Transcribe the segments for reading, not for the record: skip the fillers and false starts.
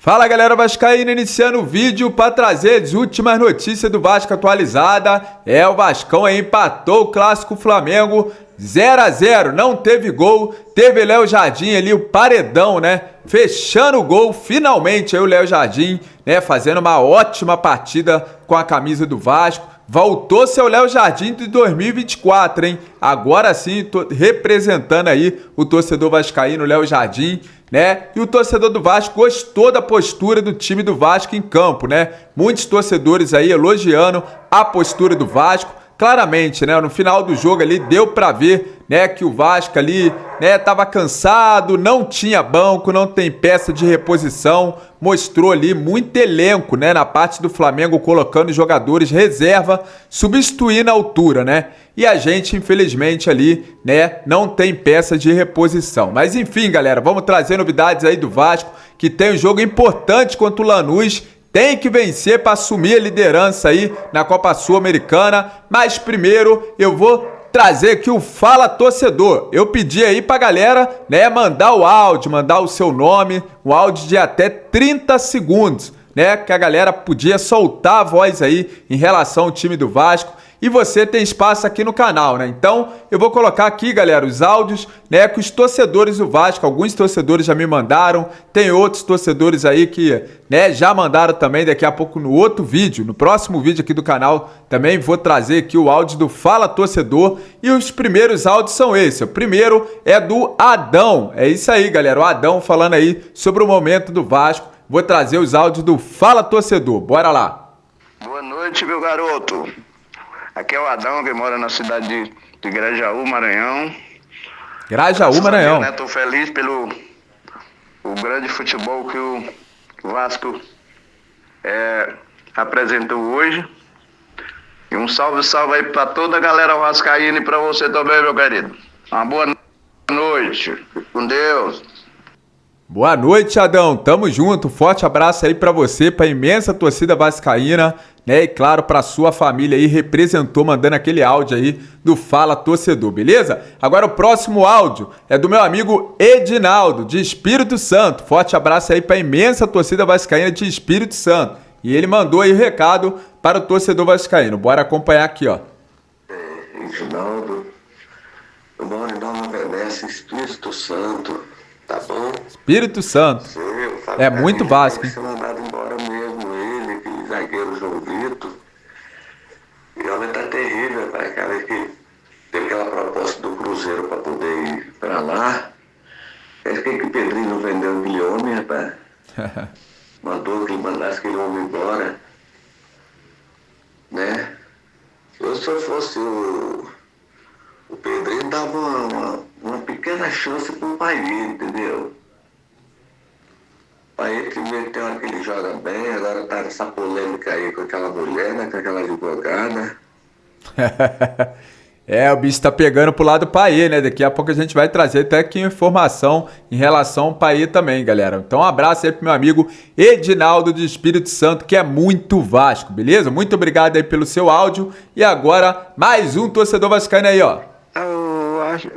Fala galera vascaína, iniciando o vídeo para trazer as últimas notícias do Vasco atualizada. O Vascão aí empatou o clássico Flamengo 0 a 0, não teve gol, teve Léo Jardim ali, o paredão, né? Fechando o gol, finalmente aí o Léo Jardim, né? Fazendo uma ótima partida com a camisa do Vasco. Voltou seu Léo Jardim de 2024, hein? Agora sim, tô representando aí o torcedor vascaíno, Léo Jardim, né? E o torcedor do Vasco gostou da postura do time do Vasco em campo, né? Muitos torcedores aí elogiando a postura do Vasco. Claramente, né, no final do jogo ali deu pra ver, né, que o Vasco ali, né, tava cansado, não tinha banco, não tem peça de reposição, mostrou ali muito elenco, né, na parte do Flamengo colocando jogadores reserva, substituindo a altura, né? E a gente, infelizmente, ali, né, não tem peça de reposição. Mas enfim, galera, vamos trazer novidades aí do Vasco, que tem um jogo importante contra o Lanús. Tem que vencer para assumir a liderança aí na Copa Sul-Americana. Mas primeiro eu vou trazer aqui o Fala Torcedor. Eu pedi aí pra galera, né, mandar o áudio, mandar o seu nome, um áudio de até 30 segundos, né, que a galera podia soltar a voz aí em relação ao time do Vasco. E você tem espaço aqui no canal, né? Então, eu vou colocar aqui, galera, os áudios, né, que os torcedores do Vasco, alguns torcedores já me mandaram, tem outros torcedores aí que, né, já mandaram também daqui a pouco no outro vídeo, no próximo vídeo aqui do canal, também vou trazer aqui o áudio do Fala Torcedor, e os primeiros áudios são esses. O primeiro é do Adão, é isso aí, galera, o Adão falando aí sobre o momento do Vasco. Vou trazer os áudios do Fala Torcedor, bora lá. Boa noite, meu garoto. Aqui é o Adão, que mora na cidade de Grajaú, Maranhão. Grajaú, Maranhão. Né? Tô feliz pelo o grande futebol que o Vasco apresentou hoje. E um salve aí pra toda a galera vascaína e pra você também, meu querido. Uma boa noite. Fique com Deus. Boa noite, Adão. Tamo junto. Forte abraço aí pra você, pra imensa torcida vascaína, né? E claro, pra sua família aí, representou mandando aquele áudio aí do Fala Torcedor, beleza? Agora o próximo áudio é do meu amigo Edinaldo, de Espírito Santo. Forte abraço aí pra imensa torcida vascaína de Espírito Santo. E ele mandou aí o recado para o torcedor vascaíno. Bora acompanhar aqui, ó. Edinaldo, eu moro em Nova Venécia, Espírito Santo. Tá bom? Espírito Santo. É muito Vasco, hein? Tem que ser mandado embora mesmo ele, aquele zagueiro João Vitor. E olha, tá terrível, pai. Cara, que tem aquela proposta do Cruzeiro pra poder ir pra lá. Parece que o Pedrinho não vendeu aquele homem, rapaz. Mandou que ele mandasse aquele homem embora. Né? Se eu fosse o Pedrinho dava uma pequena chance pro Paiê, entendeu? Paiê que tem hora que ele joga bem, agora tá nessa polêmica aí com aquela mulher, né? Com aquela advogada. O bicho tá pegando pro lado do Paiê, né? Daqui a pouco a gente vai trazer até aqui informação em relação ao Paiê também, galera. Então um abraço aí pro meu amigo Edinaldo de Espírito Santo, que é muito Vasco, beleza? Muito obrigado aí pelo seu áudio. E agora, mais um torcedor vascaíno aí, ó.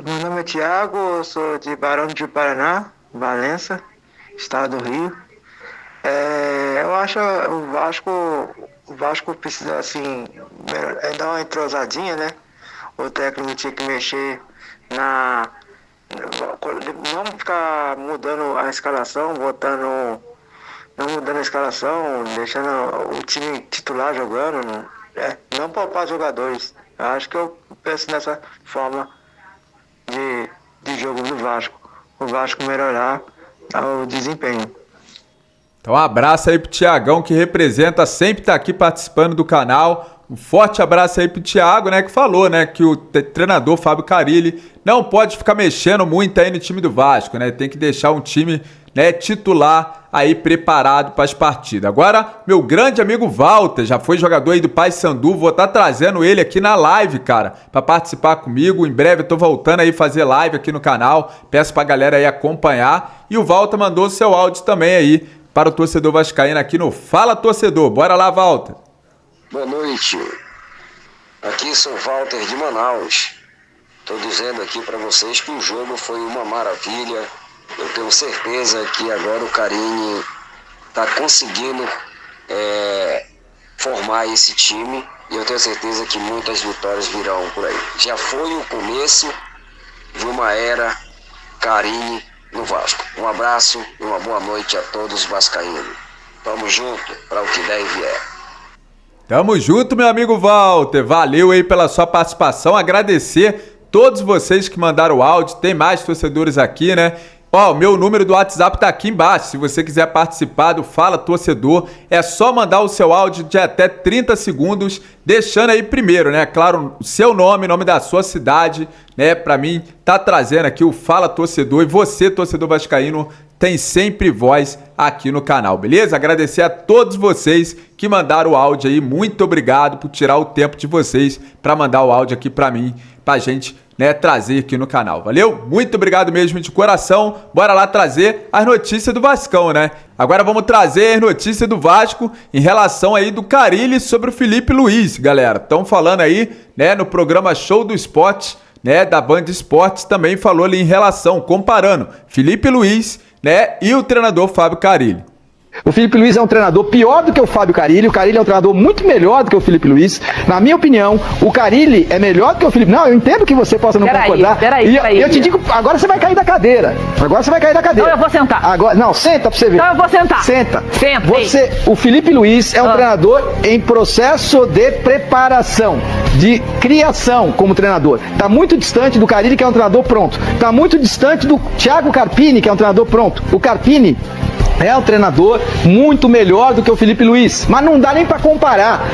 Meu nome é Thiago, eu sou de Barão de Paraná, Valença, estado do Rio. Eu acho o Vasco precisa, assim, dar uma entrosadinha, né? O técnico tinha que mexer não ficar mudando a escalação, não mudando a escalação, deixando o time titular jogando, não poupar jogadores. Eu acho que eu penso nessa forma de jogo do Vasco. O Vasco melhorar o desempenho. Então um abraço aí pro Thiagão, que representa, sempre tá aqui participando do canal. Um forte abraço aí pro Thiago, né, que falou, né, que o treinador Fábio Carille não pode ficar mexendo muito aí no time do Vasco, né? Tem que deixar um time, né, titular aí preparado para as partidas. Agora, meu grande amigo Walter, já foi jogador aí do Paysandu, vou estar trazendo ele aqui na live, cara, para participar comigo. Em breve eu tô voltando aí fazer live aqui no canal, peço pra galera aí acompanhar. E o Walter mandou seu áudio também aí para o torcedor vascaíno aqui no Fala Torcedor. Bora lá, Walter. Boa noite. Aqui sou Walter de Manaus. Estou dizendo aqui para vocês que o jogo foi uma maravilha. Eu tenho certeza que agora o Carille está conseguindo formar esse time. E eu tenho certeza que muitas vitórias virão por aí. Já foi o começo de uma era Carille no Vasco. Um abraço e uma boa noite a todos vascaínos. Tamo junto para o que der e vier. Tamo junto, meu amigo Walter. Valeu aí pela sua participação. Agradecer todos vocês que mandaram o áudio. Tem mais torcedores aqui, né? Ó, o meu número do WhatsApp tá aqui embaixo. Se você quiser participar do Fala Torcedor, é só mandar o seu áudio de até 30 segundos, deixando aí primeiro, né? Claro, o seu nome, nome da sua cidade, né? Pra mim, tá trazendo aqui o Fala Torcedor. E você, torcedor vascaíno, tem sempre voz aqui no canal, beleza? Agradecer a todos vocês que mandaram o áudio aí. Muito obrigado por tirar o tempo de vocês pra mandar o áudio aqui pra mim, pra gente, né, trazer aqui no canal. Valeu? Muito obrigado mesmo de coração. Bora lá trazer as notícias do Vascão, né? Agora vamos trazer as notícias do Vasco em relação aí do Carille sobre o Felipe Luiz, galera. Estão falando aí, né, no programa Show do Esporte, né, da Band Esportes, também falou ali em relação, comparando Felipe Luiz, né, e o treinador Fábio Carille. O Felipe Luiz é um treinador pior do que o Fábio Carille. O Carille é um treinador muito melhor do que o Felipe Luiz. Na minha opinião, o Carille é melhor do que o Felipe. Não, eu entendo que você possa não concordar. Peraí. Eu te digo, agora você vai cair da cadeira. Então eu vou sentar. Agora, não, senta pra você ver. Então eu vou sentar. Senta. Senta. O Felipe Luiz é um treinador em processo de preparação, de criação como treinador. Tá muito distante do Carille, que é um treinador pronto. Tá muito distante do Thiago Carpini, que é um treinador pronto. O Carpini é um treinador muito melhor do que o Felipe Luiz, mas não dá nem para comparar.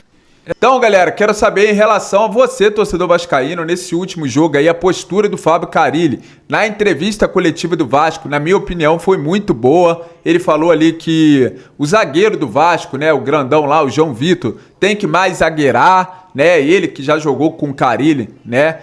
Então, galera, quero saber em relação a você, torcedor vascaíno, nesse último jogo aí, a postura do Fábio Carille. Na entrevista coletiva do Vasco, na minha opinião, foi muito boa. Ele falou ali que o zagueiro do Vasco, né, o grandão lá, o João Vitor, tem que mais zagueirar, né? Ele que já jogou com o Carille, né,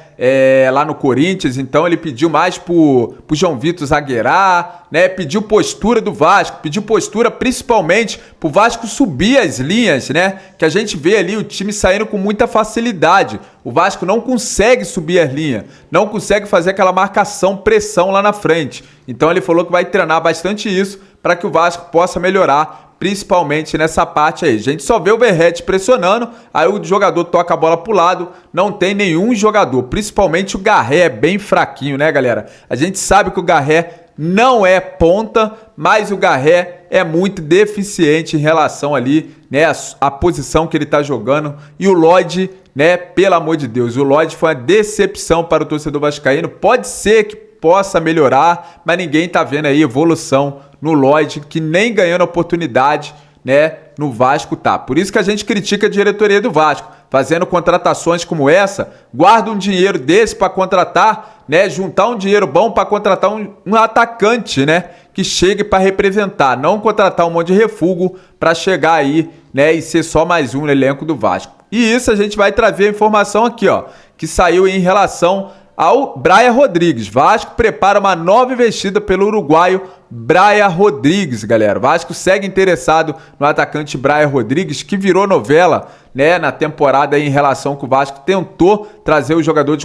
lá no Corinthians, então ele pediu mais pro João Vitor zagueirar, né? Pediu postura do Vasco, pediu postura principalmente pro Vasco subir as linhas, né? Que a gente vê ali o time saindo com muita facilidade. O Vasco não consegue subir as linhas, não consegue fazer aquela marcação, pressão lá na frente. Então ele falou que vai treinar bastante isso para que o Vasco possa melhorar, principalmente nessa parte aí. A gente só vê o Verratti pressionando, aí o jogador toca a bola pro lado, não tem nenhum jogador, principalmente o Garré é bem fraquinho, né, galera? A gente sabe que o Garré não é ponta, mas o Garré é muito deficiente em relação ali, né, a posição que ele tá jogando. E o Lodge, né, pelo amor de Deus, o Lodge foi uma decepção para o torcedor vascaíno. Pode ser que possa melhorar, mas ninguém tá vendo aí evolução no Lodge, que nem ganhando oportunidade, né, no Vasco tá. Por isso que a gente critica a diretoria do Vasco, fazendo contratações como essa. Guarda um dinheiro desse para contratar, né, juntar um dinheiro bom para contratar um atacante, né, que chegue para representar, não contratar um monte de refúgio para chegar aí, né, e ser só mais um no elenco do Vasco. E isso a gente vai trazer a informação aqui, ó, que saiu em relação ao Brian Rodrigues. Vasco prepara uma nova investida pelo uruguaio Brian Rodrigues, galera. Vasco segue interessado no atacante Brian Rodrigues, que virou novela, né, na temporada em relação que o Vasco tentou trazer o jogador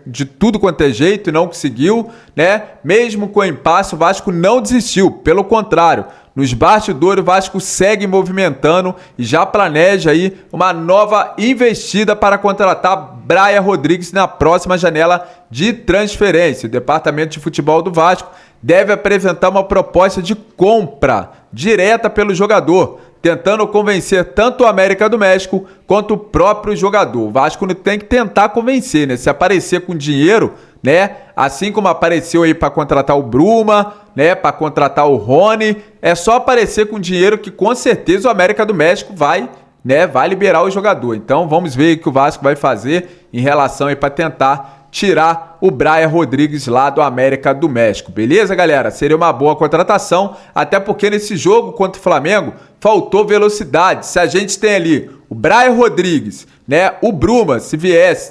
de tudo quanto é jeito e não conseguiu, né? Mesmo com o impasse, o Vasco não desistiu, pelo contrário. Nos bastidores, o Vasco segue movimentando e já planeja aí uma nova investida para contratar Brian Rodrigues na próxima janela de transferência. O departamento de futebol do Vasco deve apresentar uma proposta de compra direta pelo jogador, tentando convencer tanto o América do México quanto o próprio jogador. O Vasco tem que tentar convencer, né? Se aparecer com dinheiro, né? Assim como apareceu aí para contratar o Bruma, né? Para contratar o Rony, é só aparecer com dinheiro que com certeza o América do México vai, né? Vai liberar o jogador. Então vamos ver o que o Vasco vai fazer em relação aí para tentar tirar o Brian Rodrigues lá do América do México. Beleza, galera? Seria uma boa contratação, até porque nesse jogo contra o Flamengo faltou velocidade. Se a gente tem ali o Brian Rodrigues, né, o Bruma, se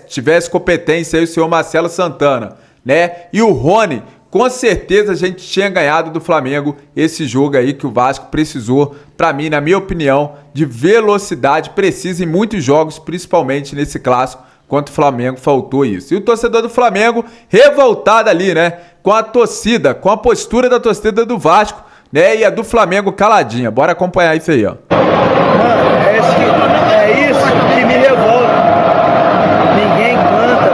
tivesse competência aí o senhor Marcelo Santana, né, e o Rony com certeza a gente tinha ganhado do Flamengo esse jogo aí que o Vasco precisou, para mim, na minha opinião, de velocidade. Precisa em muitos jogos, principalmente nesse clássico, contra o Flamengo faltou isso. E o torcedor do Flamengo revoltado ali, né? Com a torcida, com a postura da torcida do Vasco, né? E a do Flamengo caladinha. Bora acompanhar isso aí, ó. Mano, é isso que me revolta. Ninguém canta.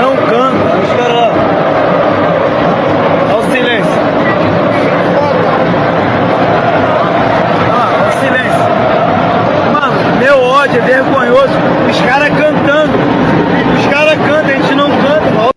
Não canta. Os caras lá. Olha o silêncio. Olha o silêncio. Mano, meu ódio é vergonhoso. Os caras cantando. Os caras cantam, a gente não canta, mano.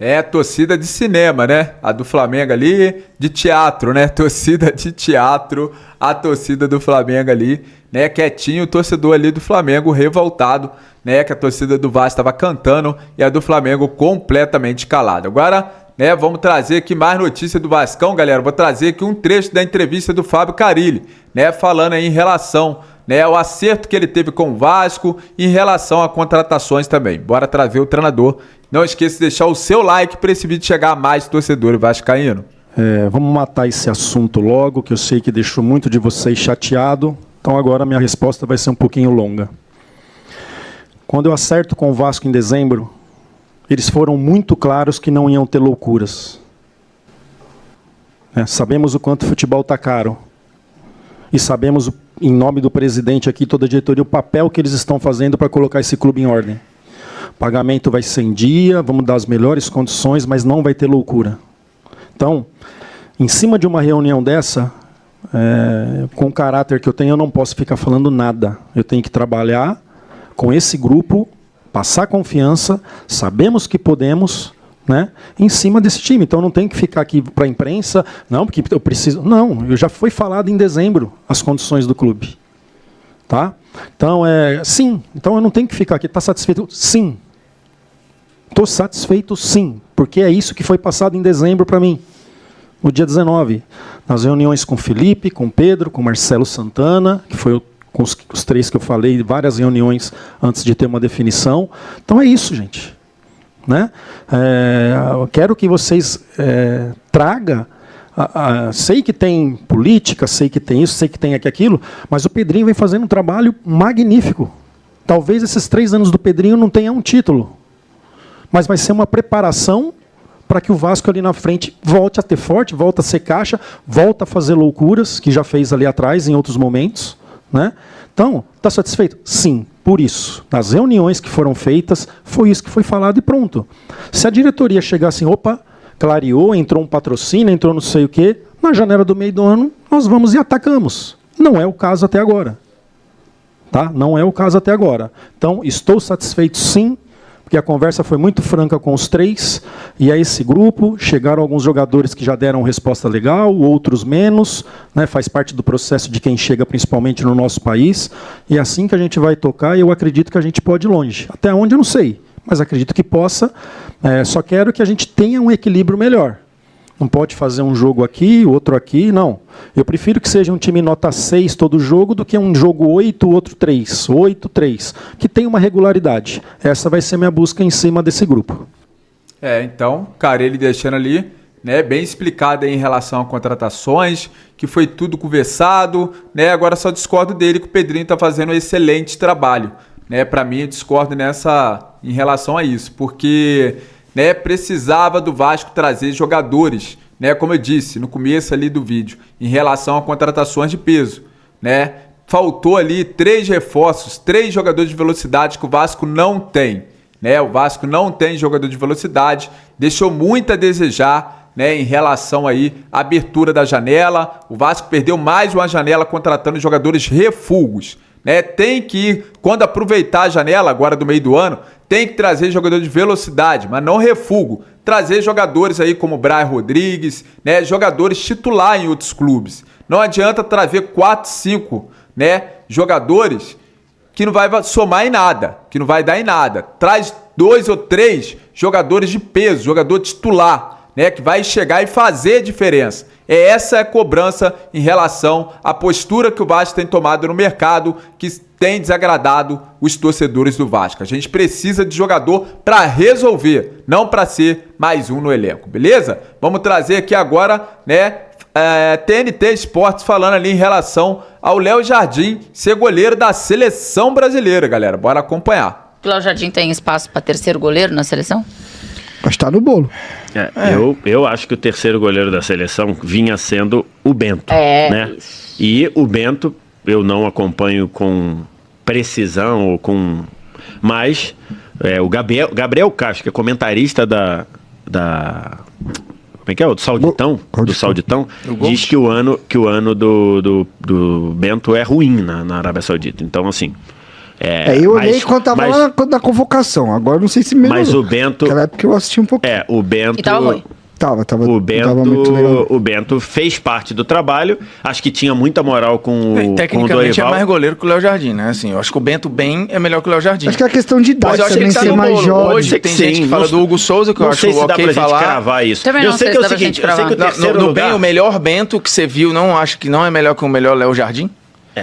É torcida de cinema, né? A do Flamengo ali, de teatro, né? Torcida de teatro, a torcida do Flamengo ali, né? Quietinho, o torcedor ali do Flamengo revoltado, né? Que a torcida do Vasco estava cantando e a do Flamengo completamente calada. Agora, né? Vamos trazer aqui mais notícia do Vascão, galera. Vou trazer aqui um trecho da entrevista do Fábio Carille, né? Falando aí em relação, né, o acerto que ele teve com o Vasco em relação a contratações também. Bora trazer o treinador. Não esqueça de deixar o seu like para esse vídeo chegar a mais torcedores vascaíno. Vamos matar esse assunto logo, que eu sei que deixou muito de vocês chateado. Então agora a minha resposta vai ser um pouquinho longa. Quando eu acerto com o Vasco em dezembro, eles foram muito claros que não iam ter loucuras. Sabemos o quanto o futebol está caro. E sabemos, em nome do presidente aqui, toda a diretoria, o papel que eles estão fazendo para colocar esse clube em ordem. O pagamento vai ser em dia, vamos dar as melhores condições, mas não vai ter loucura. Então, em cima de uma reunião dessa, com o caráter que eu tenho, eu não posso ficar falando nada. Eu tenho que trabalhar com esse grupo, passar confiança, sabemos que podemos, né, em cima desse time. Então, eu não tenho que ficar aqui para a imprensa, não, porque eu preciso... Não, já foi falado em dezembro as condições do clube. Tá? Então, sim. Então, eu não tenho que ficar aqui. Está satisfeito? Sim. Estou satisfeito, sim. Porque é isso que foi passado em dezembro para mim. No dia 19. Nas reuniões com o Felipe, com o Pedro, com o Marcelo Santana, que foi com os três que eu falei, várias reuniões antes de ter uma definição. Então, é isso, gente. Né? Eu quero que vocês tragam... sei que tem política, sei que tem isso, sei que tem aquilo, mas o Pedrinho vem fazendo um trabalho magnífico. Talvez esses 3 anos do Pedrinho não tenha um título, mas vai ser uma preparação para que o Vasco ali na frente volte a ter forte, volte a ser caixa, volte a fazer loucuras, que já fez ali atrás em outros momentos. Né? Então, está satisfeito? Sim, por isso. Nas reuniões que foram feitas, foi isso que foi falado e pronto. Se a diretoria chegar assim, opa, clareou, entrou um patrocínio, entrou não sei o quê, na janela do meio do ano, nós vamos e atacamos. Não é o caso até agora. Tá? Não é o caso até agora. Então, estou satisfeito sim, porque a conversa foi muito franca com os 3, e a esse grupo chegaram alguns jogadores que já deram resposta legal, outros menos, né, faz parte do processo de quem chega principalmente no nosso país, e é assim que a gente vai tocar, e eu acredito que a gente pode ir longe. Até onde eu não sei, mas acredito que possa, só quero que a gente tenha um equilíbrio melhor. Não pode fazer um jogo aqui, outro aqui, não. Eu prefiro que seja um time nota 6 todo jogo do que um jogo 8, outro 3. 8, 3. Que tenha uma regularidade. Essa vai ser minha busca em cima desse grupo. Então, cara, ele deixando ali, né, bem explicado aí em relação a contratações, que foi tudo conversado, né? Agora só discordo dele que o Pedrinho está fazendo um excelente trabalho. Né? Para mim, eu discordo em relação a isso, porque... né, precisava do Vasco trazer jogadores, né, como eu disse no começo ali do vídeo, em relação a contratações de peso, né? Faltou ali 3 reforços, 3 jogadores de velocidade que o Vasco não tem, né? O Vasco não tem jogador de velocidade, deixou muito a desejar, né, em relação aí à abertura da janela. O Vasco perdeu mais uma janela contratando jogadores refugos. Né, tem que, quando aproveitar a janela agora do meio do ano, tem que trazer jogador de velocidade, mas não refugo. Trazer jogadores aí como Brian Rodrigues, né, jogadores titular em outros clubes. Não adianta trazer 4, 5, né, jogadores que não vai somar em nada, que não vai dar em nada. Traz 2 ou 3 jogadores de peso, jogador titular, né, que vai chegar e fazer a diferença. Essa é a cobrança em relação à postura que o Vasco tem tomado no mercado, que tem desagradado os torcedores do Vasco. A gente precisa de jogador para resolver, não para ser mais um no elenco, beleza? Vamos trazer aqui agora, né, TNT Esportes falando ali em relação ao Léo Jardim ser goleiro da seleção brasileira, galera. Bora acompanhar. O Léo Jardim tem espaço para terceiro goleiro na seleção? Mas tá no bolo. Eu acho que o terceiro goleiro da seleção vinha sendo o Bento, né? Isso. E o Bento eu não acompanho com precisão ou com... Mas o Gabriel Castro, que é comentarista da como é que é? Do Sauditão? Do Sauditão, diz que o ano do Bento é ruim na Arábia Saudita. Então, assim... eu olhei quando tava lá na convocação. Agora não sei se melhorou. Mas o Bento... Naquela época eu assisti um pouco. O Bento... E tava ruim. O Bento fez parte do trabalho. Acho que tinha muita moral com o tecnicamente é mais goleiro que o Léo Jardim, né? Assim, eu acho que o Bento bem é melhor que o Léo Jardim. Acho que é a questão de idade também, ser mais jovem. Hoje tem gente que fala do Hugo Souza, que eu acho ok falar. Cravar isso. Também não sei se dá pra gente cravar. No bem, o melhor Bento que você viu, não acho que não é melhor que o melhor Léo Jardim?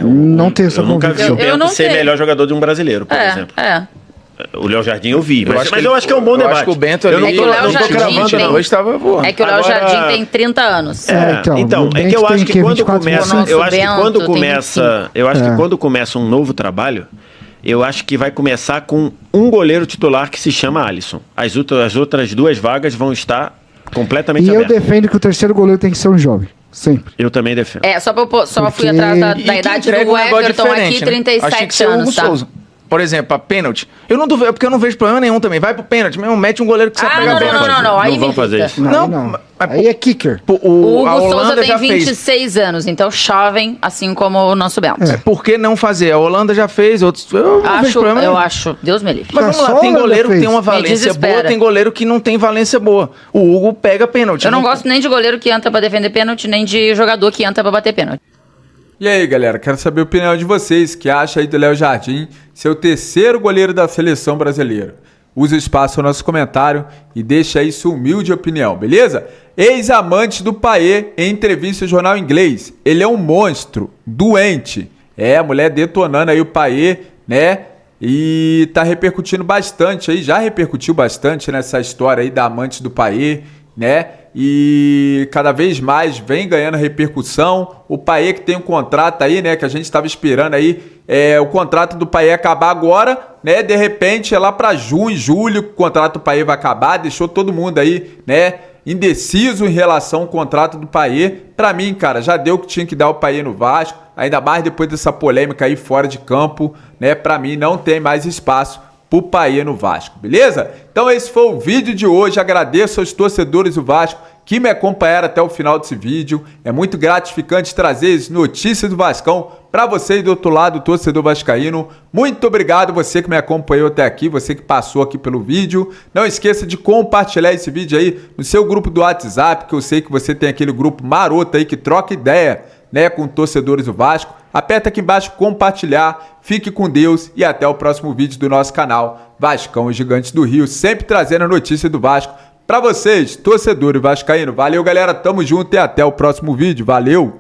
Não tenho essa Eu nunca vi o Bento ser melhor jogador de um brasileiro, por exemplo. O Léo Jardim eu vi, mas eu acho que é um bom debate. Eu acho que o Bento ali, não tô cravando, não. Hoje tava voando. É que o Léo Jardim tem 30 anos. Então, é que eu acho que quando começa um novo trabalho, eu acho que vai começar com um goleiro titular que se chama Alisson. As outras duas vagas vão estar completamente abertas. E eu defendo que o terceiro goleiro tem que ser um jovem. Sempre. Eu também defendo. Só fui atrás da idade do Everton aqui, 37 anos, tá? Por exemplo, a pênalti. Eu não duvido, porque eu não vejo problema nenhum também. Vai pro pênalti, mesmo, mete um goleiro que sabe pegar pênalti. Não. Aí vão fazer isso. Não. Aí é kicker. O Hugo Souza tem 26 anos, então jovem, assim como o nosso Bento. Por que não fazer? A Holanda já fez, outros... Eu acho, Deus me livre. Mas vamos lá, tem goleiro que tem uma valência boa, tem goleiro que não tem valência boa. O Hugo pega pênalti. Eu não gosto nem de goleiro que entra pra defender pênalti, nem de jogador que entra pra bater pênalti. E aí, galera, quero saber a opinião de vocês. Que acha aí do Léo Jardim ser o terceiro goleiro da seleção brasileira? Use o espaço no nosso comentário e deixa aí sua humilde opinião, beleza? Ex-amante do Payet em entrevista ao jornal inglês. Ele é um monstro, doente. A mulher detonando aí o Payet, né? E tá repercutindo bastante aí, já repercutiu bastante nessa história aí da amante do Payet, né? E cada vez mais vem ganhando repercussão. O Payet que tem um contrato aí, né, que a gente estava esperando aí, o contrato do Payet acabar agora, né, de repente é lá para junho, julho, que o contrato do Payet vai acabar, deixou todo mundo aí, né, indeciso em relação ao contrato do Payet. Para mim, cara, já deu o que tinha que dar o Payet no Vasco, ainda mais depois dessa polêmica aí fora de campo, né, para mim não tem mais espaço pro Payet no Vasco, beleza? Então esse foi o vídeo de hoje. Agradeço aos torcedores do Vasco que me acompanharam até o final desse vídeo. É muito gratificante trazer as notícias do Vascão para você aí do outro lado, torcedor vascaíno. Muito obrigado você que me acompanhou até aqui, você que passou aqui pelo vídeo. Não esqueça de compartilhar esse vídeo aí no seu grupo do WhatsApp, que eu sei que você tem aquele grupo maroto aí que troca ideia, né, com torcedores do Vasco. Aperta aqui embaixo compartilhar, fique com Deus e até o próximo vídeo do nosso canal Vascão os Gigantes do Rio, sempre trazendo a notícia do Vasco pra vocês, torcedor e vascaíno. Valeu, galera, tamo junto e até o próximo vídeo, valeu!